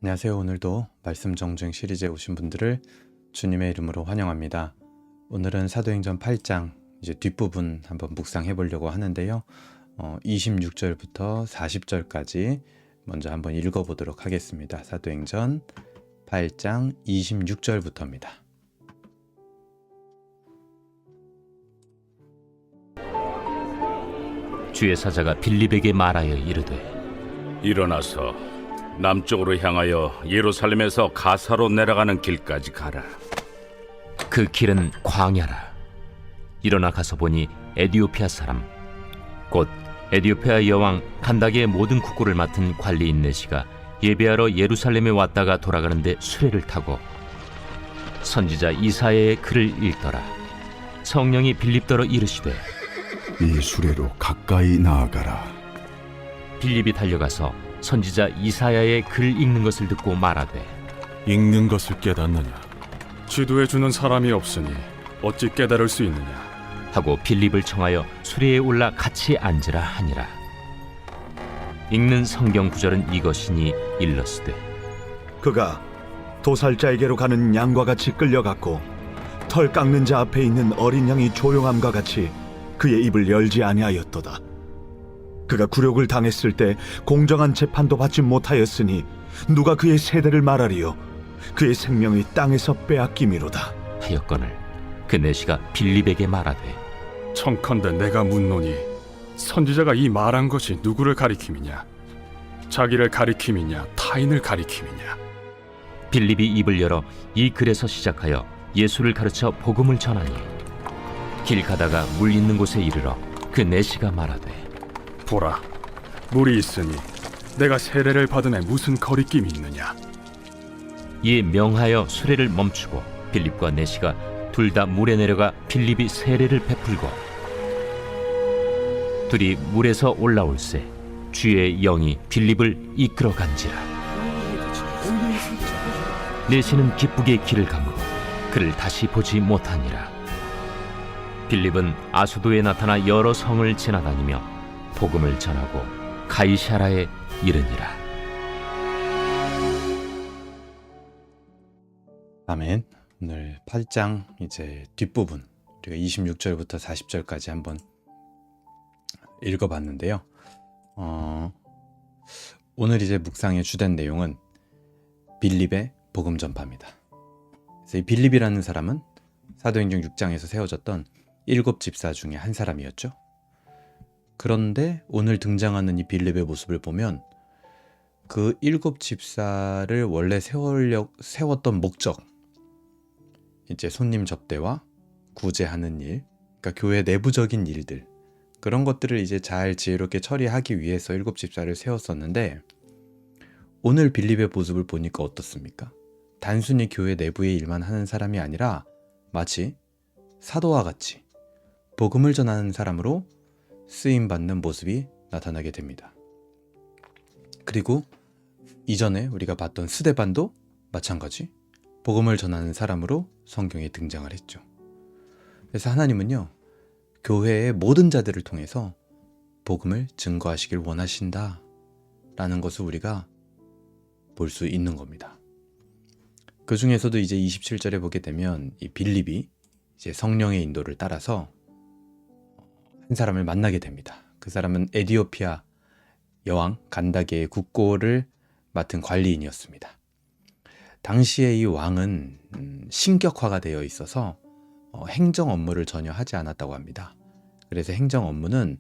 안녕하세요. 오늘도 말씀 정증 시리즈에 오신 분들을 주님의 이름으로 환영합니다. 오늘은 사도행전 8장 이제 뒷부분 한번 묵상해 보려고 하는데요. 26절부터 40절까지 먼저 한번 읽어 보도록 하겠습니다. 사도행전 8장 26절부터입니다. 주의 사자가 빌립에게 말하여 이르되 일어나서 남쪽으로 향하여 예루살렘에서 가사로 내려가는 길까지 가라. 그 길은 광야라. 일어나 가서 보니 에디오피아 사람 곧 에디오피아 여왕 간다게의 모든 국고를 맡은 관리인 네시가 예배하러 예루살렘에 왔다가 돌아가는데 수레를 타고 선지자 이사야의 글을 읽더라. 성령이 빌립더러 이르시되 이 수레로 가까이 나아가라. 빌립이 달려가서 선지자 이사야의 글 읽는 것을 듣고 말하되 읽는 것을 깨닫느냐? 지도해 주는 사람이 없으니 어찌 깨달을 수 있느냐? 하고 빌립을 청하여 수레에 올라 같이 앉으라 하니라. 읽는 성경 구절은 이것이니 일러스되 그가 도살자에게로 가는 양과 같이 끌려갔고 털 깎는 자 앞에 있는 어린 양이 조용함과 같이 그의 입을 열지 아니하였도다. 그가 굴욕을 당했을 때 공정한 재판도 받지 못하였으니 누가 그의 세대를 말하리요? 그의 생명이 땅에서 빼앗김이로다. 하였거늘 그 내시가 빌립에게 말하되 청컨대 내가 묻노니 선지자가 이 말한 것이 누구를 가리킴이냐? 자기를 가리킴이냐? 타인을 가리킴이냐? 빌립이 입을 열어 이 글에서 시작하여 예수를 가르쳐 복음을 전하니 길 가다가 물 있는 곳에 이르러 그 내시가 말하되 보라, 물이 있으니 내가 세례를 받음에 무슨 거리낌이 있느냐? 이에 명하여 수레를 멈추고 빌립과 내시가 둘 다 물에 내려가 빌립이 세례를 베풀고 둘이 물에서 올라올새 주의 영이 빌립을 이끌어 간지라. 내시는 기쁘게 길을 가므로 그를 다시 보지 못하니라. 빌립은 아수도에 나타나 여러 성을 지나다니며 복음을 전하고 가이사라에 이르니라. 아멘. 오늘 8장 이제 뒷부분 우리가 26절부터 40절까지 한번 읽어봤는데요. 오늘 이제 묵상의 주된 내용은 빌립의 복음 전파입니다. 그래서 이 빌립이라는 사람은 사도행전 6장에서 세워졌던 7 집사 중에 한 사람이었죠. 그런데 오늘 등장하는 이 빌립의 모습을 보면 그 7 집사를 원래 세웠던 목적, 이제 손님 접대와 구제하는 일, 그러니까 교회 내부적인 일들, 그런 것들을 이제 잘 지혜롭게 처리하기 위해서 7 집사를 세웠었는데 오늘 빌립의 모습을 보니까 어떻습니까? 단순히 교회 내부의 일만 하는 사람이 아니라 마치 사도와 같이 복음을 전하는 사람으로 쓰임받는 모습이 나타나게 됩니다. 그리고 이전에 우리가 봤던 스데반도 마찬가지 복음을 전하는 사람으로 성경에 등장을 했죠. 그래서 하나님은요, 교회의 모든 자들을 통해서 복음을 증거하시길 원하신다 라는 것을 우리가 볼 수 있는 겁니다. 그 중에서도 이제 27절에 보게 되면 이 빌립이 이제 성령의 인도를 따라서 한 사람을 만나게 됩니다. 그 사람은 에디오피아 여왕 간다게의 국고를 맡은 관리인이었습니다. 당시에 이 왕은 신격화가 되어 있어서 행정 업무를 전혀 하지 않았다고 합니다. 그래서 행정 업무는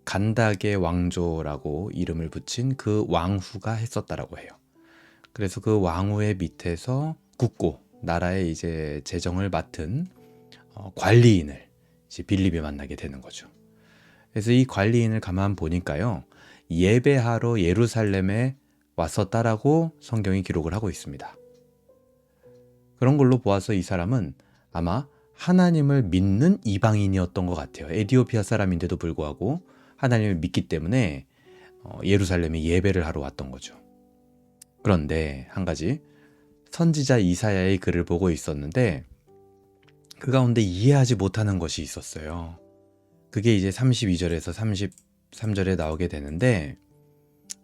간다게 왕조라고 이름을 붙인 그 왕후가 했었다라고 해요. 그래서 그 왕후의 밑에서 국고, 나라의 이제 재정을 맡은 관리인을 이제 빌립이 만나게 되는 거죠. 그래서 이 관리인을 가만 보니까요, 예배하러 예루살렘에 왔었다라고 성경이 기록을 하고 있습니다. 그런 걸로 보아서 이 사람은 아마 하나님을 믿는 이방인이었던 것 같아요. 에디오피아 사람인데도 불구하고 하나님을 믿기 때문에 예루살렘에 예배를 하러 왔던 거죠. 그런데 한 가지, 선지자 이사야의 글을 보고 있었는데 그 가운데 이해하지 못하는 것이 있었어요. 그게 이제 32절에서 33절에 나오게 되는데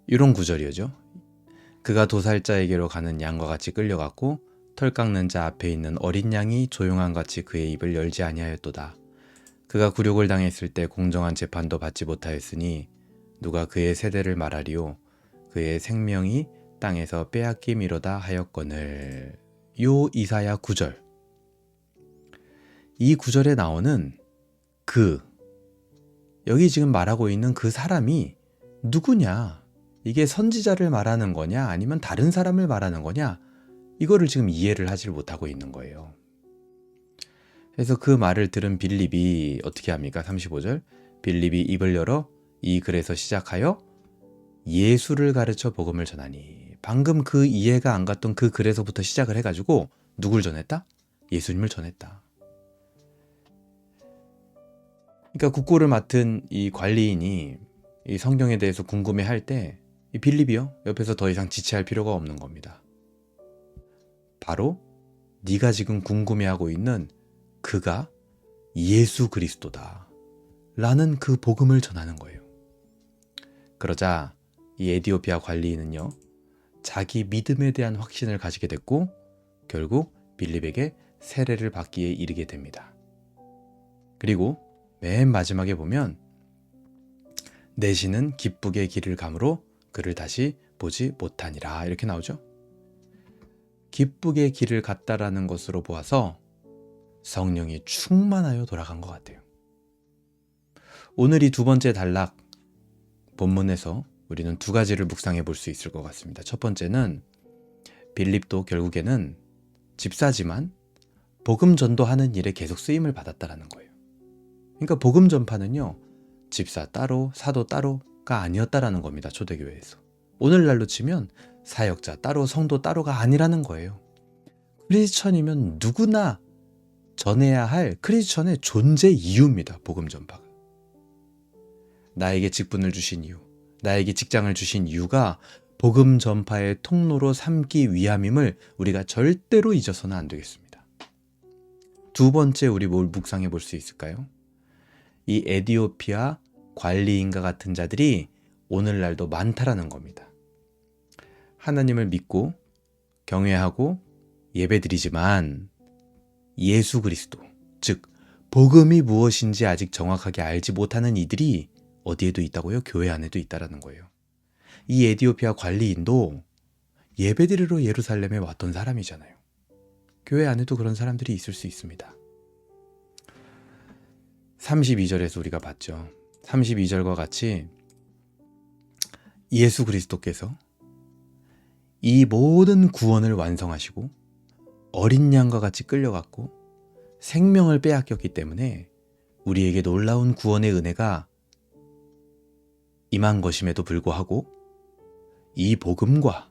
이런 구절이죠. 그가 도살자에게로 가는 양과 같이 끌려갔고 털 깎는 자 앞에 있는 어린 양이 조용한 같이 그의 입을 열지 아니하였도다. 그가 굴욕을 당했을 때 공정한 재판도 받지 못하였으니 누가 그의 세대를 말하리요. 그의 생명이 땅에서 빼앗김이로다 하였거늘. 요 이사야 9절. 이 9절에 나오는 여기 지금 말하고 있는 그 사람이 누구냐? 이게 선지자를 말하는 거냐? 아니면 다른 사람을 말하는 거냐? 이거를 지금 이해를 하질 못하고 있는 거예요. 그래서 그 말을 들은 빌립이 어떻게 합니까? 35절. 빌립이 입을 열어 이 글에서 시작하여 예수를 가르쳐 복음을 전하니. 방금 그 이해가 안 갔던 그 글에서부터 시작을 해가지고 누굴 전했다? 예수님을 전했다. 그러니까 국고를 맡은 이 관리인이 이 성경에 대해서 궁금해할 때 이 빌립이요 옆에서 더 이상 지체할 필요가 없는 겁니다. 바로 네가 지금 궁금해하고 있는 그가 예수 그리스도다 라는 그 복음을 전하는 거예요. 그러자 이 에디오피아 관리인은요 자기 믿음에 대한 확신을 가지게 됐고 결국 빌립에게 세례를 받기에 이르게 됩니다. 그리고 맨 마지막에 보면 내시는 기쁘게 길을 가므로 그를 다시 보지 못하니라 이렇게 나오죠. 기쁘게 길을 갔다라는 것으로 보아서 성령이 충만하여 돌아간 것 같아요. 오늘 이 두 번째 단락 본문에서 우리는 두 가지를 묵상해 볼 수 있을 것 같습니다. 첫 번째는 빌립도 결국에는 집사지만 복음 전도하는 일에 계속 쓰임을 받았다라는 거예요. 그러니까 복음 전파는요 집사 따로 사도 따로가 아니었다라는 겁니다. 초대교회에서. 오늘날로 치면 사역자 따로 성도 따로가 아니라는 거예요. 크리스천이면 누구나 전해야 할 크리스천의 존재 이유입니다. 복음 전파가. 나에게 직분을 주신 이유, 나에게 직장을 주신 이유가 복음 전파의 통로로 삼기 위함임을 우리가 절대로 잊어서는 안 되겠습니다. 두 번째 우리 뭘 묵상해 볼 수 있을까요? 이 에디오피아 관리인과 같은 자들이 오늘날도 많다라는 겁니다. 하나님을 믿고 경외하고 예배드리지만 예수 그리스도, 즉 복음이 무엇인지 아직 정확하게 알지 못하는 이들이 어디에도 있다고요? 교회 안에도 있다라는 거예요. 이 에디오피아 관리인도 예배드리러 예루살렘에 왔던 사람이잖아요. 교회 안에도 그런 사람들이 있을 수 있습니다. 32절에서 우리가 봤죠. 32절과 같이 예수 그리스도께서 이 모든 구원을 완성하시고 어린 양과 같이 끌려갔고 생명을 빼앗겼기 때문에 우리에게 놀라운 구원의 은혜가 임한 것임에도 불구하고 이 복음과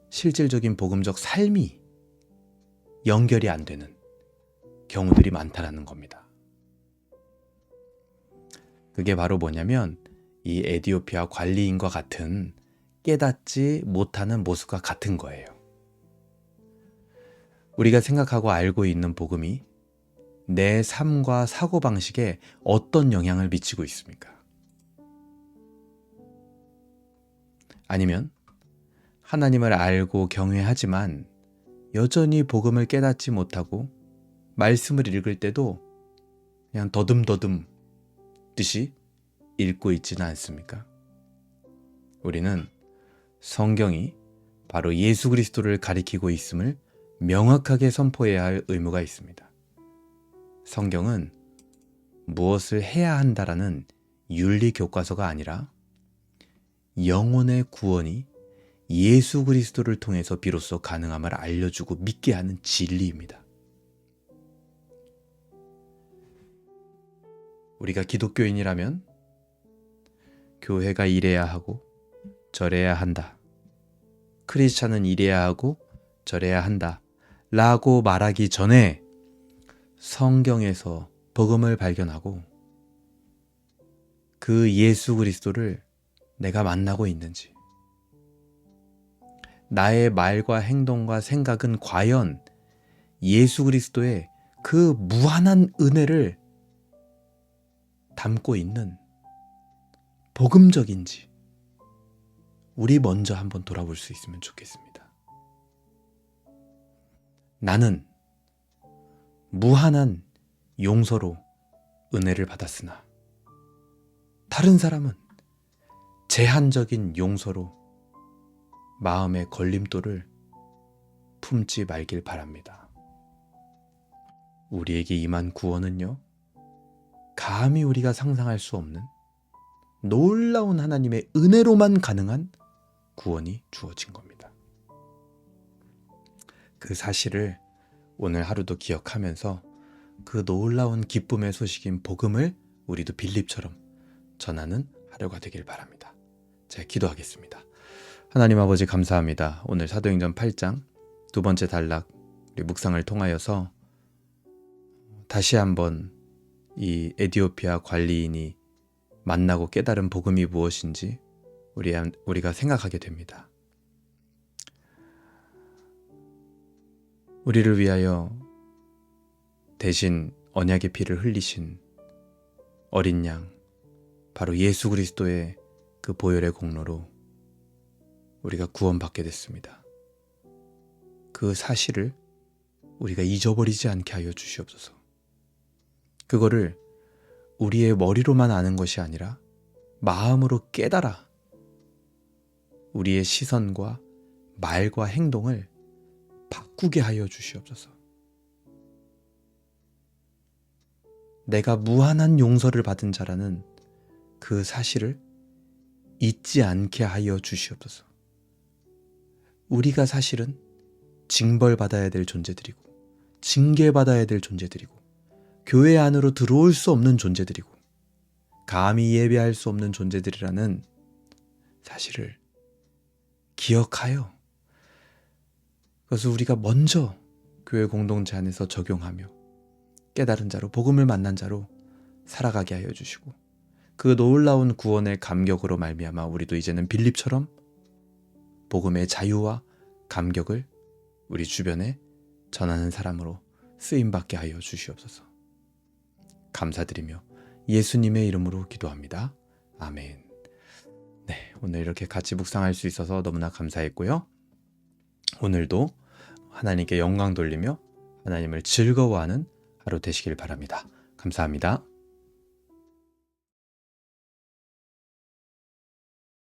실질적인 복음적 삶이 연결이 안 되는 경우들이 많다라는 겁니다. 그게 바로 뭐냐면 이 에디오피아 관리인과 같은 깨닫지 못하는 모습과 같은 거예요. 우리가 생각하고 알고 있는 복음이 내 삶과 사고방식에 어떤 영향을 미치고 있습니까? 아니면 하나님을 알고 경외하지만 여전히 복음을 깨닫지 못하고 말씀을 읽을 때도 그냥 더듬더듬 듯이 읽고 있지는 않습니까? 우리는 성경이 바로 예수 그리스도를 가리키고 있음을 명확하게 선포해야 할 의무가 있습니다. 성경은 무엇을 해야 한다라는 윤리 교과서가 아니라 영혼의 구원이 예수 그리스도를 통해서 비로소 가능함을 알려주고 믿게 하는 진리입니다. 우리가 기독교인이라면 교회가 이래야 하고 저래야 한다. 크리스찬은 이래야 하고 저래야 한다. 라고 말하기 전에 성경에서 복음을 발견하고 그 예수 그리스도를 내가 만나고 있는지, 나의 말과 행동과 생각은 과연 예수 그리스도의 그 무한한 은혜를 담고 있는 복음적인지 우리 먼저 한번 돌아볼 수 있으면 좋겠습니다. 나는 무한한 용서로 은혜를 받았으나 다른 사람은 제한적인 용서로 마음의 걸림돌을 품지 말길 바랍니다. 우리에게 임한 구원은요, 감히 우리가 상상할 수 없는 놀라운 하나님의 은혜로만 가능한 구원이 주어진 겁니다. 그 사실을 오늘 하루도 기억하면서 그 놀라운 기쁨의 소식인 복음을 우리도 빌립처럼 전하는 하루가 되길 바랍니다. 제가 기도하겠습니다. 하나님 아버지 감사합니다. 오늘 사도행전 8장 두 번째 단락 우리 묵상을 통하여서 다시 한번 이 에디오피아 관리인이 만나고 깨달은 복음이 무엇인지 우리가 생각하게 됩니다. 우리를 위하여 대신 언약의 피를 흘리신 어린 양, 바로 예수 그리스도의 그 보혈의 공로로 우리가 구원받게 됐습니다. 그 사실을 우리가 잊어버리지 않게 하여 주시옵소서. 그거를 우리의 머리로만 아는 것이 아니라 마음으로 깨달아 우리의 시선과 말과 행동을 바꾸게 하여 주시옵소서. 내가 무한한 용서를 받은 자라는 그 사실을 잊지 않게 하여 주시옵소서. 우리가 사실은 징벌받아야 될 존재들이고 징계받아야 될 존재들이고 교회 안으로 들어올 수 없는 존재들이고 감히 예배할 수 없는 존재들이라는 사실을 기억하여 그것을 우리가 먼저 교회 공동체 안에서 적용하며 깨달은 자로 복음을 만난 자로 살아가게 하여 주시고 그 놀라운 구원의 감격으로 말미암아 우리도 이제는 빌립처럼 복음의 자유와 감격을 우리 주변에 전하는 사람으로 쓰임받게 하여 주시옵소서. 감사드리며 예수님의 이름으로 기도합니다. 아멘. 네, 오늘 이렇게 같이 묵상할 수 있어서 너무나 감사했고요. 오늘도 하나님께 영광 돌리며 하나님을 즐거워하는 하루 되시길 바랍니다. 감사합니다.